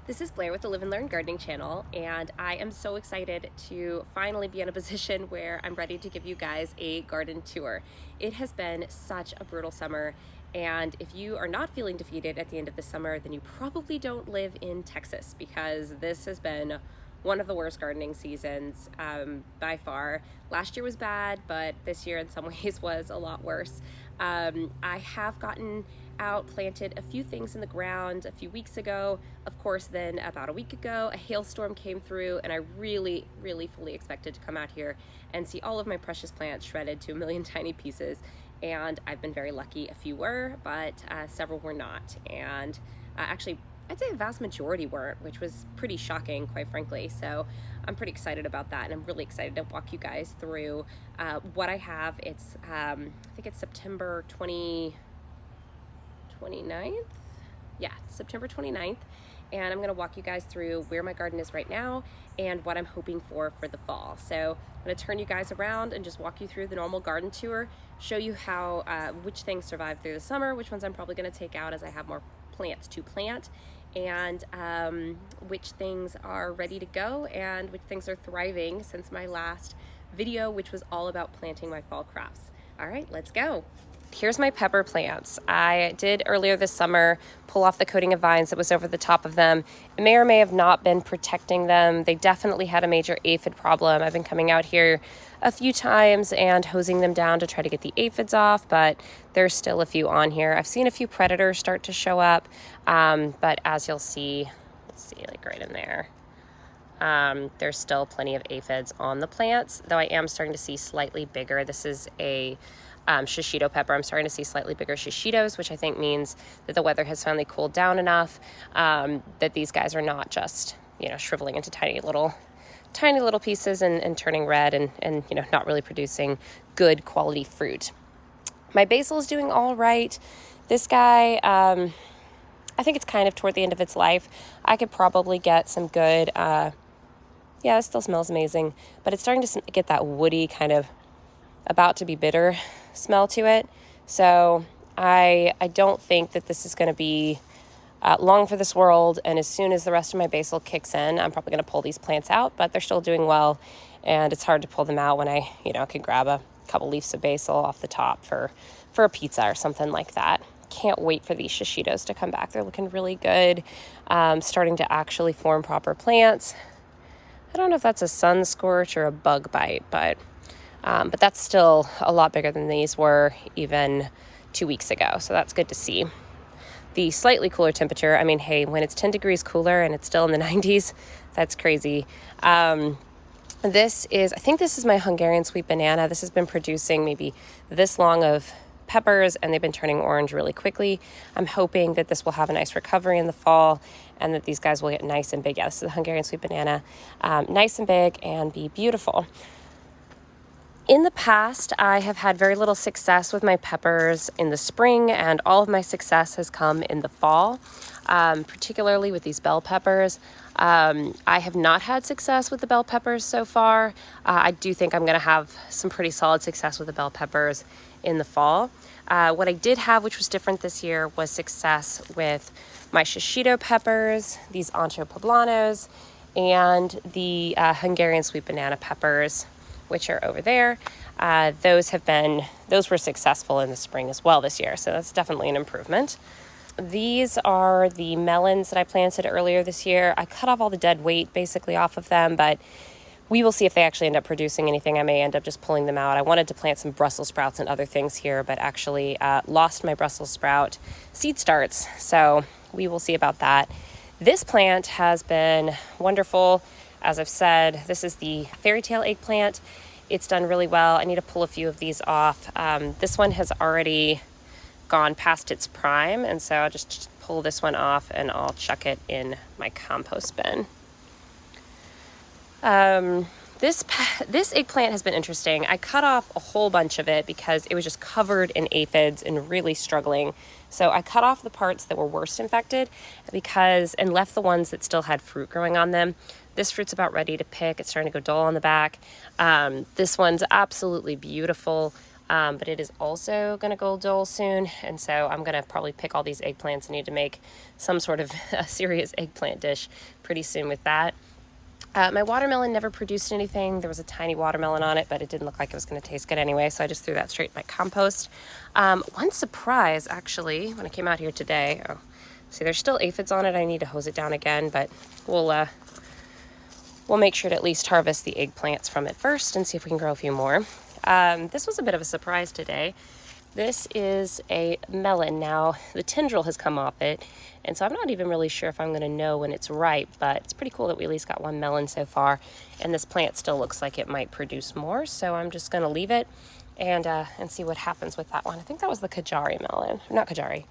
This is Blair with the Live and Learn Gardening channel, and I am so excited to finally be in a position where I'm ready to give you guys a garden tour. It has been such a brutal summer, and if you are not feeling defeated at the end of the summer, then you probably don't live in Texas, because this has been one of the worst gardening seasons by far. Last year was bad, but this year in some ways was a lot worse. I have gotten out, planted a few things in the ground a few weeks ago. Of course, then about a week ago, a hailstorm came through, and I really fully expected to come out here and see all of my precious plants shredded to a million tiny pieces. And I've been very lucky. A few were, but several were not. And actually, I'd say a vast majority weren't, which was pretty shocking, quite frankly. So I'm pretty excited about that, and I'm really excited to walk you guys through what I have. It's I think it's September 29th. Yeah, September 29th. And I'm going to walk you guys through where my garden is right now and what I'm hoping for the fall. So I'm going to turn you guys around and just walk you through the normal garden tour, show you how which things survive through the summer, which ones I'm probably going to take out as I have more plants to plant, and which things are ready to go and which things are thriving since my last video, which was all about planting my fall crops. All right, let's go. Here's my pepper plants. I did earlier this summer pull off the coating of vines that was over the top of them. It may or may have not been protecting them. They definitely had a major aphid problem. I've been coming out here a few times and hosing them down to try to get the aphids off, but there's still a few on here. I've seen a few predators start to show up, but as you'll see, let's see, like right in there, there's still plenty of aphids on the plants, though I am starting to see slightly bigger. This is a shishito pepper. I'm starting to see slightly bigger shishitos, which I think means that the weather has finally cooled down enough that these guys are not just, shriveling into tiny little pieces and turning red and not really producing good quality fruit. My basil is doing all right. This guy, I think it's kind of toward the end of its life. I could probably get some good, it still smells amazing, but it's starting to get that woody kind of about to be bitter smell to it. So I don't think that this is going to be long for this world. And as soon as the rest of my basil kicks in, I'm probably going to pull these plants out, but they're still doing well. And it's hard to pull them out when I, can grab a couple leaves of basil off the top for a pizza or something like that. Can't wait for these shishitos to come back. They're looking really good. Starting to actually form proper plants. I don't know if that's a sun scorch or a bug bite, but that's still a lot bigger than these were even 2 weeks ago. So that's good to see. The slightly cooler temperature, when it's 10 degrees cooler and it's still in the 90s, that's crazy. I think this is my Hungarian sweet banana. This has been producing maybe this long of peppers, and they've been turning orange really quickly. I'm hoping that this will have a nice recovery in the fall and that these guys will get nice and big. Yeah, this is the Hungarian sweet banana. Nice and big and be beautiful. In the past, I have had very little success with my peppers in the spring, and all of my success has come in the fall, particularly with these bell peppers. I have not had success with the bell peppers so far. I do think I'm going to have some pretty solid success with the bell peppers in the fall. What I did have, which was different this year, was success with my shishito peppers, these ancho poblanos, and the Hungarian sweet banana peppers, which are over there. Those were successful in the spring as well this year, so that's definitely an improvement. These are the melons that I planted earlier this year. I cut off all the dead weight basically off of them, but we will see if they actually end up producing anything. I may end up just pulling them out. I wanted to plant some Brussels sprouts and other things here, but actually lost my Brussels sprout seed starts, so we will see about that. This plant has been wonderful. As I've said, this is the fairy tale eggplant. It's done really well. I need to pull a few of these off. This one has already gone past its prime, and so I'll just pull this one off and I'll chuck it in my compost bin. This eggplant has been interesting. I cut off a whole bunch of it because it was just covered in aphids and really struggling. So I cut off the parts that were worst infected and left the ones that still had fruit growing on them. This fruit's about ready to pick. It's starting to go dull on the back. This one's absolutely beautiful. but it is also going to go dull soon, and so I'm going to probably pick all these eggplants. I need to make some sort of a serious eggplant dish pretty soon with that. My watermelon never produced anything. There was a tiny watermelon on it, but it didn't look like it was going to taste good anyway, so I just threw that straight in my compost. One surprise, actually, when I came out here today, see, there's still aphids on it. I need to hose it down again, but we'll make sure to at least harvest the eggplants from it first and see if we can grow a few more. This was a bit of a surprise today. This is a melon. Now, the tendril has come off it, and so I'm not even really sure if I'm going to know when it's ripe, but it's pretty cool that we at least got one melon so far, and this plant still looks like it might produce more, so I'm just going to leave it and see what happens with that one. I think that was the Kajari melon. Not Kajari.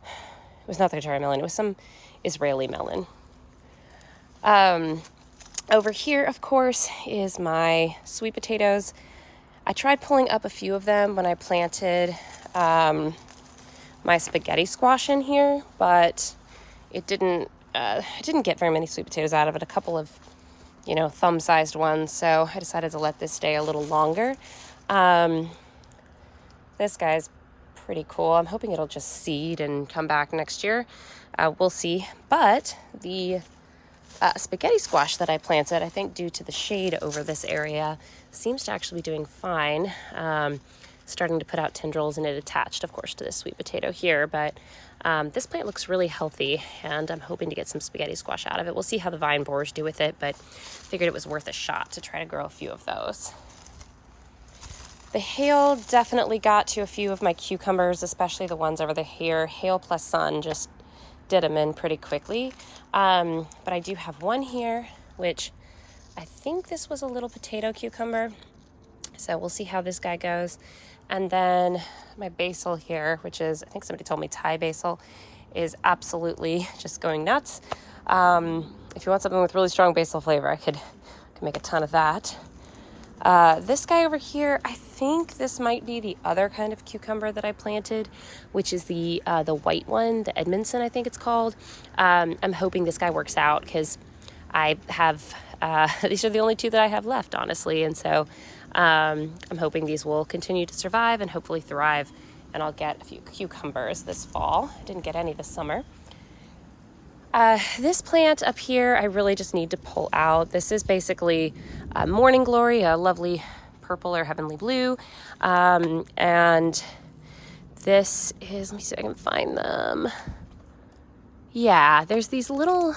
It was not the Kajari melon. It was some Israeli melon. Over here, of course, is my sweet potatoes. I tried pulling up a few of them when I planted my spaghetti squash in here, but it didn't get very many sweet potatoes out of it. A couple of, thumb-sized ones, so I decided to let this stay a little longer. This guy's pretty cool. I'm hoping it'll just seed and come back next year. We'll see. But the spaghetti squash that I planted, I think due to the shade over this area, seems to actually be doing fine. Starting to put out tendrils, and it attached, of course, to this sweet potato here. But this plant looks really healthy, and I'm hoping to get some spaghetti squash out of it. We'll see how the vine borers do with it, but figured it was worth a shot to try to grow a few of those. The hail definitely got to a few of my cucumbers, especially the ones over here. Hail plus sun just did them in pretty quickly. But I do have one here, which I think this was a little potato cucumber. So we'll see how this guy goes. And then my basil here, which is, I think somebody told me Thai basil, is absolutely just going nuts. If you want something with really strong basil flavor, I could make a ton of that. This guy over here, I think this might be the other kind of cucumber that I planted, which is the white one, the Edmondson, I think it's called. I'm hoping this guy works out because I have, these are the only two that I have left, honestly. And so I'm hoping these will continue to survive and hopefully thrive, and I'll get a few cucumbers this fall. I didn't get any this summer. This plant up here, I really just need to pull out. This is basically Morning Glory, a lovely purple or heavenly blue. And this is, let me see if I can find them. Yeah, there's these little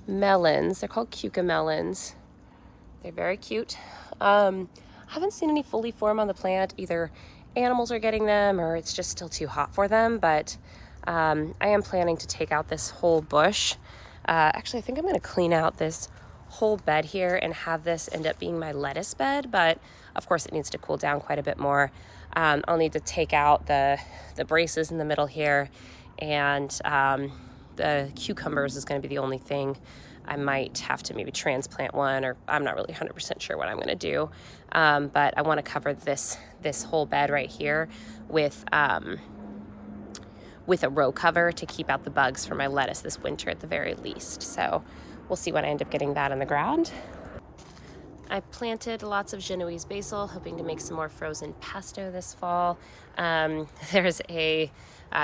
melons. They're called cucamelons. They're very cute. I haven't seen any fully form on the plant. Either animals are getting them or it's just still too hot for them, but I am planning to take out this whole bush. Actually, I think I'm going to clean out this whole bed here and have this end up being my lettuce bed, but of course it needs to cool down quite a bit more. I'll need to take out the braces in the middle here, and the cucumbers is going to be the only thing. I might have to maybe transplant one, or I'm not really 100% sure what I'm going to do. But I want to cover this whole bed right here with a row cover to keep out the bugs for my lettuce this winter at the very least. So we'll see when I end up getting that in the ground. I planted lots of Genoese basil, hoping to make some more frozen pesto this fall. There's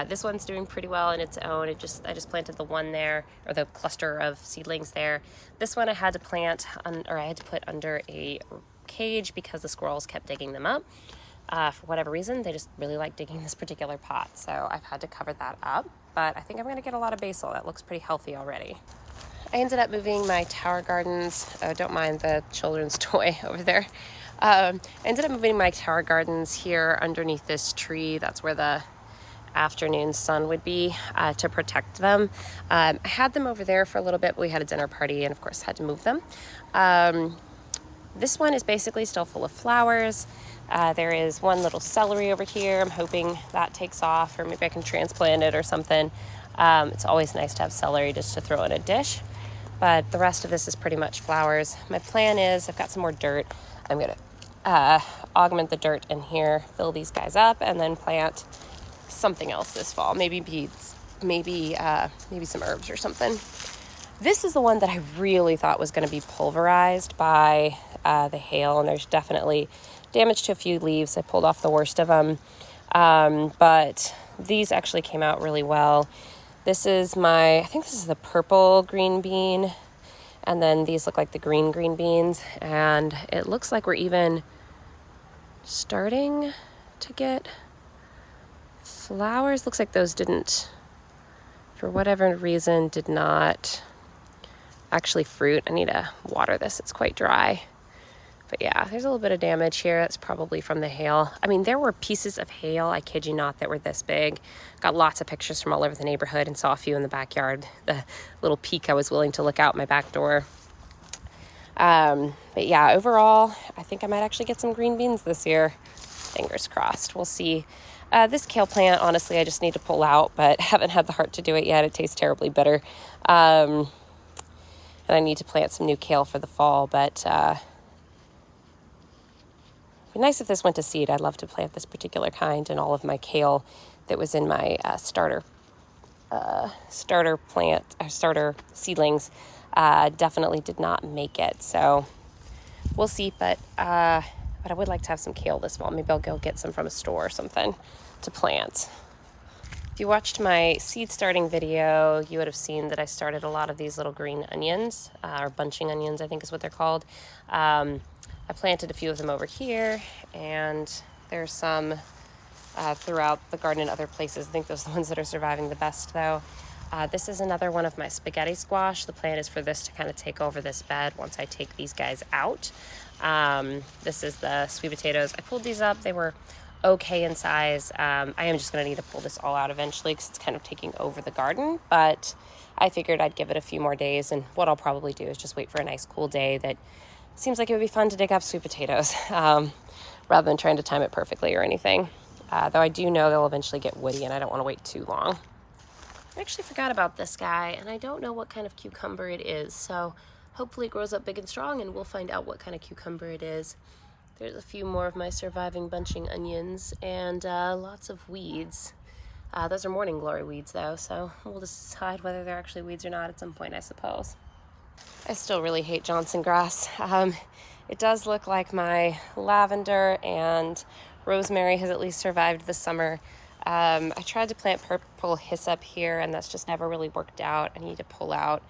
this one's doing pretty well on its own. I just planted the one there, or the cluster of seedlings there. This one I had to plant, or I had to put under a cage because the squirrels kept digging them up. For whatever reason, they just really like digging this particular pot, so I've had to cover that up. But I think I'm going to get a lot of basil. That looks pretty healthy already. I ended up moving my tower gardens. Don't mind the children's toy over there. I ended up moving my tower gardens here underneath this tree. That's where the afternoon sun would be, to protect them. I had them over there for a little bit, but we had a dinner party and of course had to move them. This one is basically still full of flowers. There is one little celery over here. I'm hoping that takes off, or maybe I can transplant it or something. It's always nice to have celery just to throw in a dish, but the rest of this is pretty much flowers. My plan is, I've got some more dirt. I'm going to augment the dirt in here, fill these guys up, and then plant something else this fall. Maybe beets, maybe some herbs or something. This is the one that I really thought was going to be pulverized by the hail, and there's definitely damage to a few leaves. I pulled off the worst of them, but these actually came out really well. This is I think this is the purple green bean, and then these look like the green beans, and it looks like we're even starting to get flowers. Looks like those didn't, for whatever reason, did not actually fruit. I need to water this. It's quite dry. But yeah, there's a little bit of damage here. That's probably from the hail. I mean, there were pieces of hail, I kid you not, that were this big. Got lots of pictures from all over the neighborhood and saw a few in the backyard. The little peek I was willing to look out my back door. But yeah, overall, I think I might actually get some green beans this year. Fingers crossed. We'll see. This kale plant, honestly, I just need to pull out, but haven't had the heart to do it yet. It tastes terribly bitter. And I need to plant some new kale for the fall, but it'd be nice if this went to seed. I'd love to plant this particular kind, and all of my kale that was in my starter seedlings definitely did not make it. So we'll see, but I would like to have some kale this fall. Maybe I'll go get some from a store or something to plant. If you watched my seed starting video, you would have seen that I started a lot of these little green onions, or bunching onions, I think is what they're called. I planted a few of them over here, and there's some throughout the garden and other places. I think those are the ones that are surviving the best, though. This is another one of my spaghetti squash. The plan is for this to kind of take over this bed once I take these guys out. This is the sweet potatoes. I pulled these up. They were okay in size. I am just going to need to pull this all out eventually because it's kind of taking over the garden, but I figured I'd give it a few more days, and what I'll probably do is just wait for a nice cool day that seems like it would be fun to dig up sweet potatoes rather than trying to time it perfectly or anything. Though I do know they'll eventually get woody, and I don't want to wait too long. I actually forgot about this guy, and I don't know what kind of cucumber it is, so hopefully it grows up big and strong, and we'll find out what kind of cucumber it is. There's a few more of my surviving bunching onions, and lots of weeds. Those are morning glory weeds, though, so we'll decide whether they're actually weeds or not at some point, I suppose. I still really hate Johnson grass. It does look like my lavender and rosemary has at least survived the summer. I tried to plant purple hyssop here, and that's just never really worked out. I need to pull out.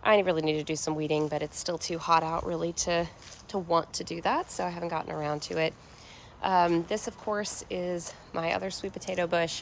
I really need to do some weeding, but it's still too hot out really to want to do that, so I haven't gotten around to it. This, of course, is my other sweet potato bush.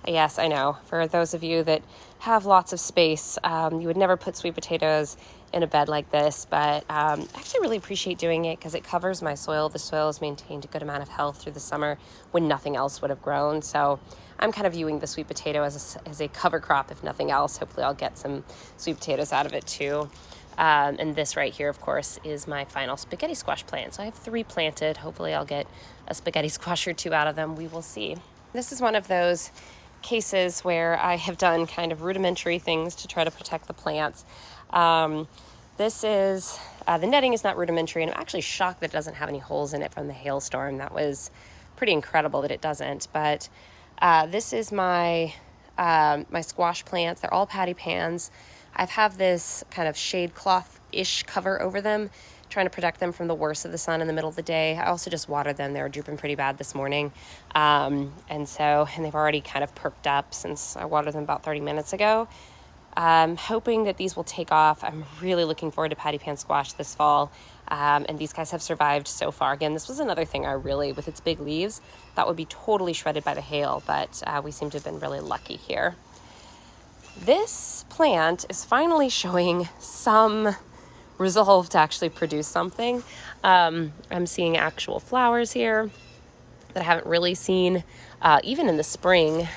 Yes, I know. For those of you that have lots of space, you would never put sweet potatoes in a bed like this, but I actually really appreciate doing it because it covers my soil. The soil has maintained a good amount of health through the summer when nothing else would have grown. So I'm kind of viewing the sweet potato as a cover crop, if nothing else. Hopefully I'll get some sweet potatoes out of it too. And this right here, of course, is my final spaghetti squash plant. So I have 3 planted. Hopefully I'll get a spaghetti squash or 2 out of them. We will see. This is one of those cases where I have done kind of rudimentary things to try to protect the plants. This is, the netting is not rudimentary, and I'm actually shocked that it doesn't have any holes in it from the hailstorm. That was pretty incredible that it doesn't, but this is my squash plants. They're all patty pans. I have this kind of shade cloth-ish cover over them, trying to protect them from the worst of the sun in the middle of the day. I also just watered them. They were drooping pretty bad this morning. And they've already kind of perked up since I watered them about 30 minutes ago. Hoping that these will take off. I'm really looking forward to patty pan squash this fall. And these guys have survived so far. Again, this was another thing I really, with its big leaves, thought would be totally shredded by the hail, but we seem to have been really lucky here. This plant is finally showing some resolve to actually produce something. I'm seeing actual flowers here that I haven't really seen even in the spring.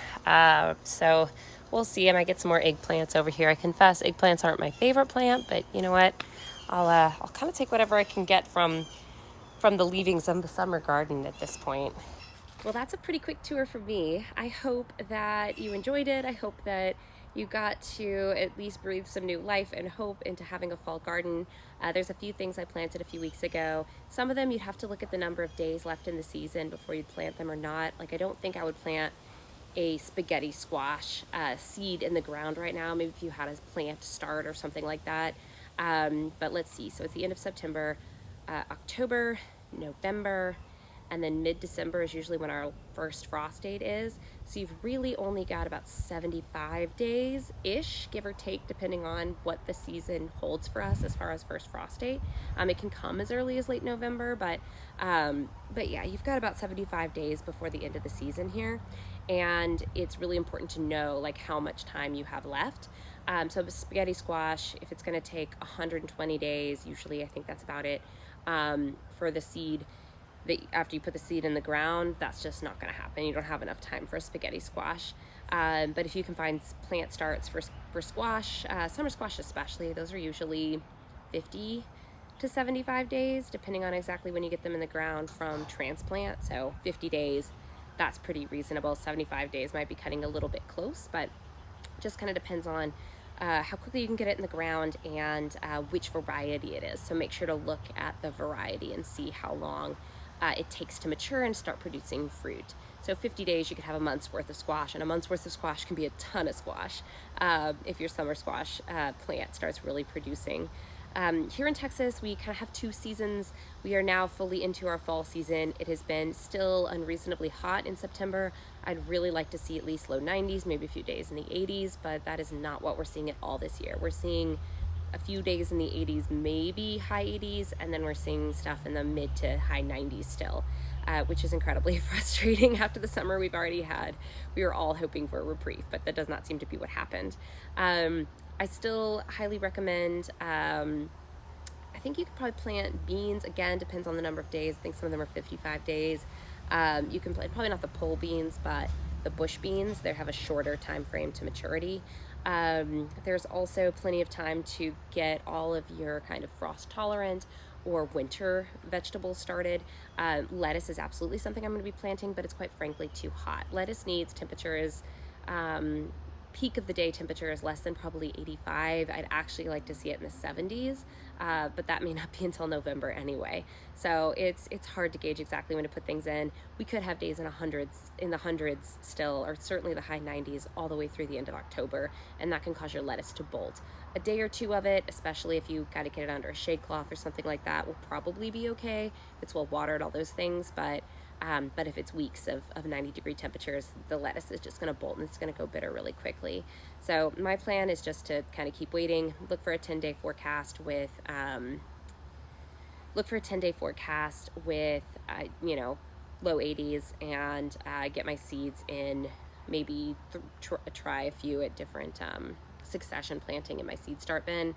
So we'll see. I might get some more eggplants over here. I confess eggplants aren't my favorite plant, but you know what? I'll kind of take whatever I can get from the leavings of the summer garden at this point. Well, that's a pretty quick tour for me. I hope that you enjoyed it. I hope that you got to at least breathe some new life and hope into having a fall garden. There's a few things I planted a few weeks ago. Some of them you'd have to look at the number of days left in the season before you'd plant them or not. Like, I don't think I would plant a spaghetti squash seed in the ground right now. Maybe if you had a plant start or something like that. But let's see. So it's the end of September, October, November, and then mid-December is usually when our first frost date is. So you've really only got about 75 days-ish, give or take, depending on what the season holds for us as far as first frost date. It can come as early as late November, but yeah, you've got about 75 days before the end of the season here, and it's really important to know like how much time you have left. So spaghetti squash, if it's going to take 120 days, usually I think that's about it, for the seed. After you put the seed in the ground, that's just not going to happen. You don't have enough time for a spaghetti squash. But if you can find plant starts for squash, summer squash especially, those are usually 50 to 75 days, depending on exactly when you get them in the ground from transplant. So 50 days, that's pretty reasonable. 75 days might be cutting a little bit close, but just kind of depends on how quickly you can get it in the ground and which variety it is. So make sure to look at the variety and see how long it takes to mature and start producing fruit. So 50 days, you could have a month's worth of squash, and a month's worth of squash can be a ton of squash if your summer squash plant starts really producing. Here in Texas, we kind of have two seasons. We are now fully into our fall season. It has been still unreasonably hot in September. I'd really like to see at least low 90s, maybe a few days in the 80s, but that is not what we're seeing at all this year. We're seeing a few days in the 80s, maybe high 80s, and then we're seeing stuff in the mid to high 90s still, which is incredibly frustrating after the summer we've already had. We were all hoping for a reprieve, but that does not seem to be what happened. I still highly recommend, I think you could probably plant beans. Again, depends on the number of days. I think some of them are 55 days. You can plant, probably not the pole beans, but the bush beans. They have a shorter time frame to maturity. There's also plenty of time to get all of your kind of frost tolerant or winter vegetables started. Lettuce is absolutely something I'm going to be planting, but it's quite frankly too hot. Lettuce needs temperatures, peak of the day temperature is less than probably 85. I'd actually like to see it in the 70s, but that may not be until November anyway. So it's hard to gauge exactly when to put things in. We could have days in the hundreds still, or certainly the high 90s all the way through the end of October, and that can cause your lettuce to bolt. A day or two of it, especially if you got to get it under a shade cloth or something like that, will probably be okay. If it's well watered, all those things, but if it's weeks of 90-degree temperatures, the lettuce is just going to bolt and it's going to go bitter really quickly. So my plan is just to kind of keep waiting, look for a 10-day forecast with, low 80s, and get my seeds in, maybe try a few at different succession planting in my seed start bin.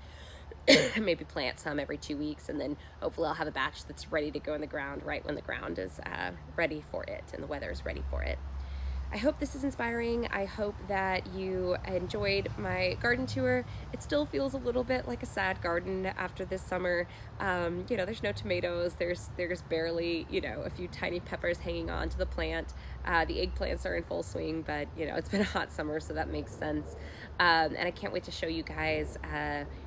Maybe plant some every 2 weeks, and then hopefully I'll have a batch that's ready to go in the ground right when the ground is ready for it and the weather is ready for it. I hope this is inspiring. I hope that you enjoyed my garden tour. It still feels a little bit like a sad garden after this summer. There's no tomatoes. There's barely, a few tiny peppers hanging on to the plant. The eggplants are in full swing, but it's been a hot summer, so that makes sense. And I can't wait to show you guys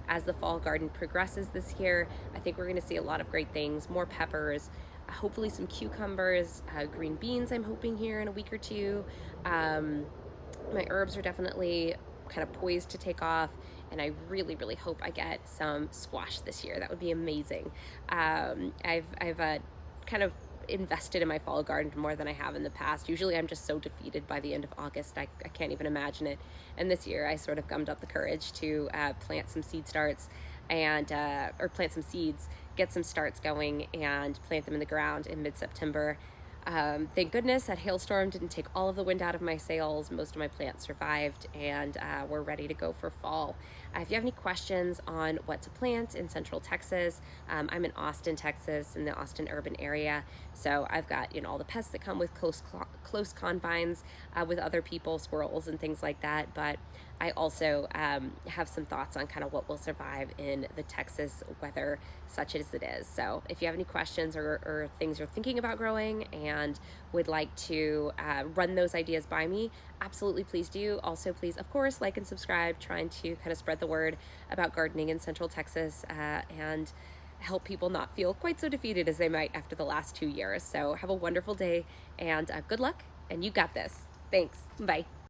as the fall garden progresses this year. I think we're going to see a lot of great things, more peppers, hopefully some cucumbers, green beans I'm hoping here in a week or two. My herbs are definitely kind of poised to take off, and I really, really hope I get some squash this year. That would be amazing. I've kind of invested in my fall garden more than I have in the past. Usually I'm just so defeated by the end of August, I can't even imagine it. And this year I sort of gummed up the courage to plant some seed starts and or plant some seeds, get some starts going, and plant them in the ground in mid-September. Thank goodness that hailstorm didn't take all of the wind out of my sails. Most of my plants survived, and we're ready to go for fall. If you have any questions on what to plant in Central Texas, I'm in Austin, Texas, in the Austin urban area. So I've got all the pests that come with close confines with other people, squirrels and things like that. But I also have some thoughts on kind of what will survive in the Texas weather, such as it is. So if you have any questions or things you're thinking about growing and would like to run those ideas by me, absolutely please do. Also, please, of course, like and subscribe, trying to kind of spread the word about gardening in Central Texas and help people not feel quite so defeated as they might after the last 2 years. So have a wonderful day, and good luck, and you got this. Thanks. Bye.